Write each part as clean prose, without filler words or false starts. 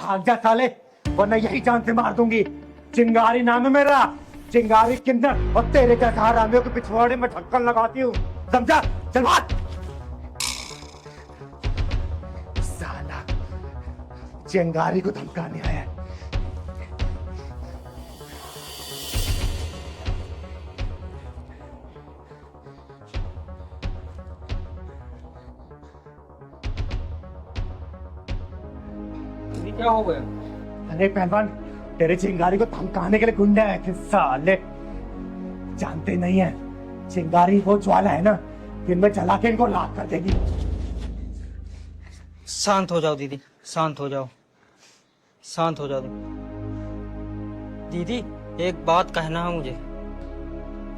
भाग जा साले, वरना यही जान से मार दूंगी। चिंगारी नाम है मेरा, चिंगारी किन्नर, और तेरे जैसे हरामियों के पिछवाड़े में ढक्कन लगाती हूँ, समझा? चल भाग। साला चिंगारी को धमकाने आया है। क्या हो गया? अरे पहलवान, तेरे चिंगारी को धमकाने के लिए गुंडे आए थे साले। जानते नहीं है, चिंगारी वो ज्वाला है ना, जिनमें जला के इनको लाख कर देगी। शांत हो जाओ दीदी, शांत हो जाओ, शांत हो जाओ दीदी। एक बात कहना है मुझे।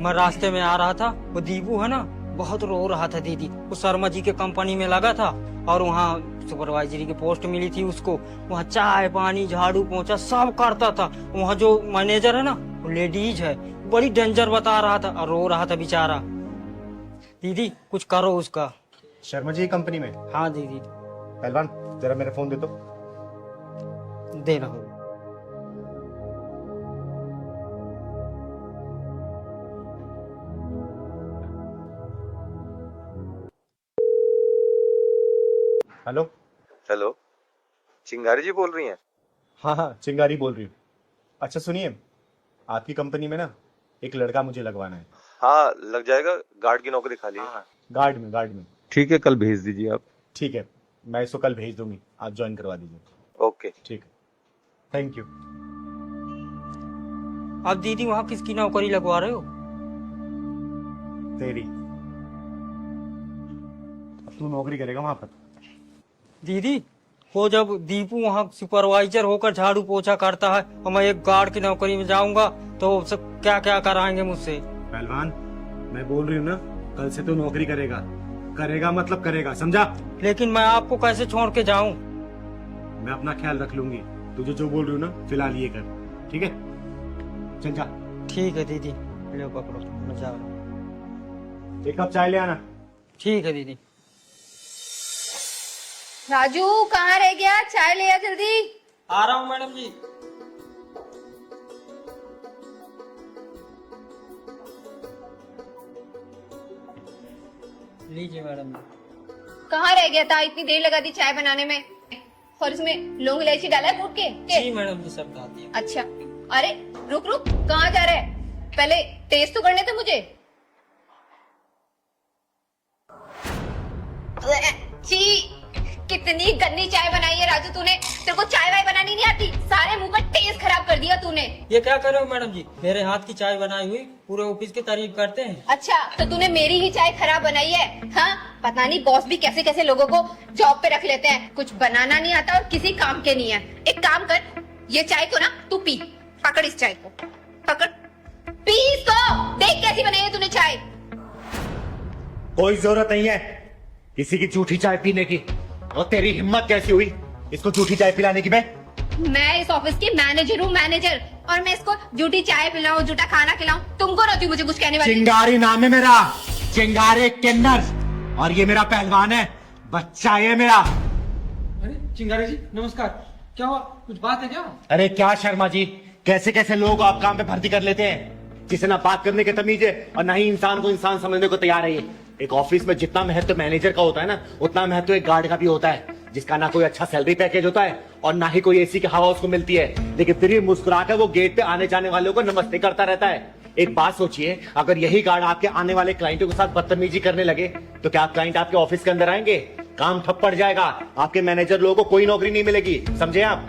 मैं रास्ते में आ रहा था, वो दीपू है ना, बहुत रो रहा था दीदी। वो शर्मा जी के कंपनी में लगा था और वहाँ सुपरवाइजरी की पोस्ट मिली थी उसको। वहाँ चाय पानी झाड़ू पोंछा सब करता था। वहाँ जो मैनेजर है ना, वो लेडीज है, बड़ी डेंजर बता रहा था और रो रहा था बेचारा। दीदी कुछ करो उसका। शर्मा जी कंपनी में? हाँ दीदी। पहलवान जरा मेरा फोन दे दो। दे रहा हूँ। हेलो। हेलो, चिंगारी जी बोल रही हैं? हाँ हाँ, चिंगारी बोल रही हूँ। अच्छा सुनिए, आपकी कंपनी में ना एक लड़का मुझे लगवाना है। हाँ लग जाएगा, गार्ड की नौकरी खाली है। गार्ड में। ठीक है, कल भेज दीजिए आप। ठीक है, मैं इसको कल भेज दूंगी, आप ज्वाइन करवा दीजिए। ओके ठीक है, थैंक यू। अब दीदी वहाँ किसकी नौकरी लगवा रहे हो? तेरी। अब तू नौकरी करेगा वहां पर। दीदी वो जब दीपू वहाँ सुपरवाइजर होकर झाड़ू पोछा करता है और मैं एक गार्ड की नौकरी में जाऊंगा तो सब क्या क्या कराएंगे मुझसे? पहलवान मैं बोल रही हूँ ना, कल से तू नौकरी करेगा। करेगा मतलब करेगा, समझा? लेकिन मैं आपको कैसे छोड़ के जाऊं? मैं अपना ख्याल रख लूंगी। तुझे जो बोल रही हूँ ना, फिलहाल ये कर, ठीक है? चल जा। ठीक है दीदी, लो पकड़ो, मैं जा रहा हूं। एक कप चाय ले आना। ठीक है दीदी। राजू कहाँ रह गया? चाय ले आ जल्दी। आ रहा हूँ मैडम जी। लीजिए मैडम जी। कहाँ रह गया था? इतनी देर लगा दी चाय बनाने में, और इसमें लौंग इलायची डाला है कूट के? जी मैडम जी, सब डाल दिया। अच्छा, अरे रुक रुक, कहाँ जा रहा है? पहले टेस्ट तो करने दे मुझे। छी, कितनी गंदी चाय बनाई है राजू तूने। तेरे को चाय वाय बनानी नहीं आती, सारे मुंह का टेस्ट खराब कर दिया तूने। ये क्या कर रहे हो मैडम जी? मेरे हाथ की चाय बनाई हुई पूरे ऑफिस की तारीफ करते हैं। अच्छा, तो तूने मेरी ही चाय खराब बनाई है? हाँ, पता नहीं बॉस भी कैसे कैसे लोगों को जॉब पे रख लेते हैं, कुछ बनाना नहीं आता और किसी काम के नहीं है। एक काम कर, ये चाय को ना तू पी, पकड़ इस चाय को, पकड़, पी इसको, देख कैसी बनाई है तूने चाय। कोई जरूरत नहीं है किसी की झूठी चाय पीने की। और तेरी हिम्मत कैसी हुई इसको झूठी चाय पिलाने की? मैं इस ऑफिस की मैनेजर हूँ, मैनेजर, और मैं इसको झूठी चाय पिलाऊं, झूठा खाना खिलाऊं? तुमको रहती मुझे कुछ कहने वाली? चिंगारी नाम है मेरा, चिंगारी किन्नर, और ये मेरा पहलवान है, बच्चा है मेरा। अरे चिंगारी जी नमस्कार, क्या हुआ? कुछ बात है क्या? अरे क्या शर्मा जी, कैसे कैसे लोग आप काम पे भर्ती कर लेते हैं, जिसे ना बात करने की तमीज है और ना ही इंसान को इंसान समझने को तैयार है। ये एक ऑफिस में जितना महत्व मैनेजर का होता है ना, उतना महत्व एक गार्ड का भी होता है, जिसका ना कोई अच्छा सैलरी पैकेज होता है और ना ही कोई एसी की हवा उसको मिलती है, लेकिन फिर भी मुस्कुराकर वो गेट पे आने जाने वालों को नमस्ते करता रहता है। एक बात सोचिए, अगर यही गार्ड आपके आने वाले क्लाइंटों के साथ बदतमीजी करने लगे तो क्या क्लाइंट आपके ऑफिस के अंदर आएंगे? काम ठप पड़ जाएगा, आपके मैनेजर लोगों को कोई नौकरी नहीं मिलेगी, समझे आप?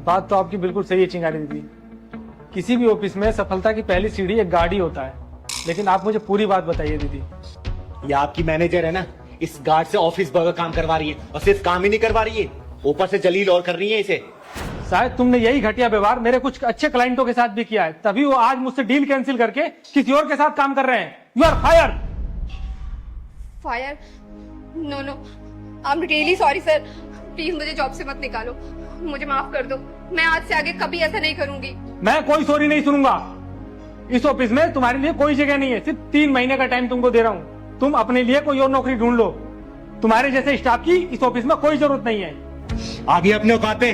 बात तो आपकी बिल्कुल सही है चिंगारी दीदी। किसी भी ऑफिस में सफलता की पहली सीढ़ी एक गार्ड ही होता है। लेकिन आप मुझे पूरी बात बताइए दीदी। ये आपकी मैनेजर है ना, इस गार्ड से ऑफिस बर्गर काम करवा रही है, और सिर्फ काम ही नहीं करवा रही है, ऊपर से जलील और कर रही है इसे। शायद तुमने यही घटिया व्यवहार मेरे कुछ अच्छे क्लाइंटों के साथ भी किया है, तभी वो आज मुझसे डील कैंसिल करके किसी और के साथ काम कर रहे हैं। You are fire. Fire? No no, I am really sorry sir, please मुझे जॉब से मत निकालो, मुझे माफ कर दो, मैं आज से आगे कभी ऐसा नहीं करूंगी। मैं कोई सॉरी नहीं सुनूंगा। इस ऑफिस में तुम्हारे लिए कोई जगह नहीं है, सिर्फ 3 महीने का टाइम तुमको दे रहा हूँ। तुम अपने लिए कोई और नौकरी ढूंढ लो, तुम्हारे जैसे स्टाफ की इस ऑफिस में कोई जरूरत नहीं है। आगे अपने औकात पे,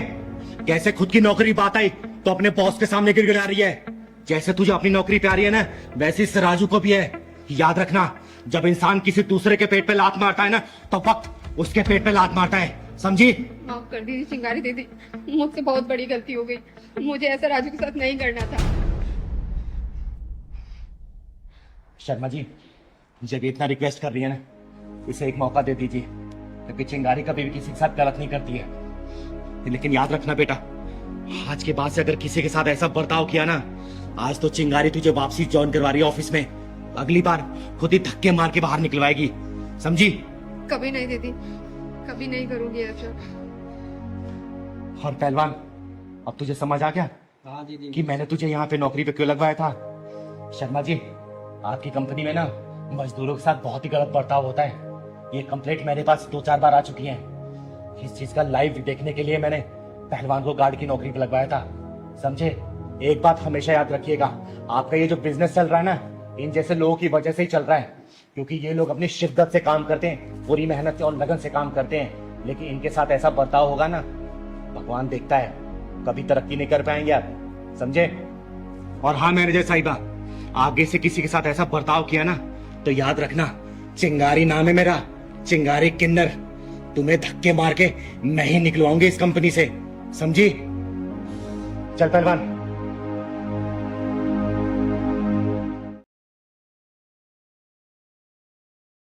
कैसे खुद की नौकरी बात आई तो अपने बॉस के सामने गिड़गिड़ा रही है। जैसे तुझे अपनी नौकरी पे आ रही है ना, वैसे इस राजू को भी है। याद रखना, जब इंसान किसी दूसरे के पेट पे लात मारता है ना, तो वक्त उसके पेट पे लात मारता है, समझी? माफ कर दीजिए चिंगारी दीदी, मुझसे बहुत बड़ी गलती हो गई। मुझे ऐसा राजू के साथ नहीं करना था। शर्मा जी, जब ये इतना रिक्वेस्ट कर रही है ना, इसे एक मौका दे दीजिए, क्योंकि चिंगारी कभी भी किसी के साथ गलत नहीं करती है। लेकिन याद रखना बेटा, आज के बाद से अगर किसी के साथ ऐसा बर्ताव किया ना, आज तो चिंगारी तुझे वापसी ज्वाइन करवा रही है ऑफिस में। अगली बार खुद ही धक्के मार के बाहर निकलवाएगी, समझी? कभी नहीं दीदी, कभी नहीं करूंगी ऐसा। और पहलवान, अब तुझे समझ आ गया हाँ दीदी। कि मैंने तुझे यहाँ पे नौकरी पे क्यों लगवाया था? शर्मा जी, आपकी कंपनी में ना मजदूरों के साथ बहुत ही गलत बर्ताव होता है। ये कंप्लेंट मेरे पास 2-4 बार आ चुकी है। इस चीज का लाइव देखने के लिए मैंने पहलवान को गार्ड की नौकरी पे लगवाया था, समझे? एक बात हमेशा याद रखिएगा, आपका ये जो बिजनेस चल रहा है ना, इन जैसे लोगों की वजह से ही चल रहा है। क्योंकि ये लोग अपनी शिद्दत से काम करते हैं, पूरी मेहनत और लगन से काम करते हैं, लेकिन इनके साथ ऐसा बर्ताव होगा ना, भगवान देखता है, कभी तरक्की नहीं कर पाएंगे आप, समझे? और हाँ मैनेजर साहिबा, आगे से किसी के साथ ऐसा बर्ताव किया ना, तो याद रखना, चिंगारी नाम है मेरा, चिंगारी किन्नर। तुम्हें धक्के मार के मैं ही निकलवाऊंगी इस कंपनी से, समझी? चल पहलवान,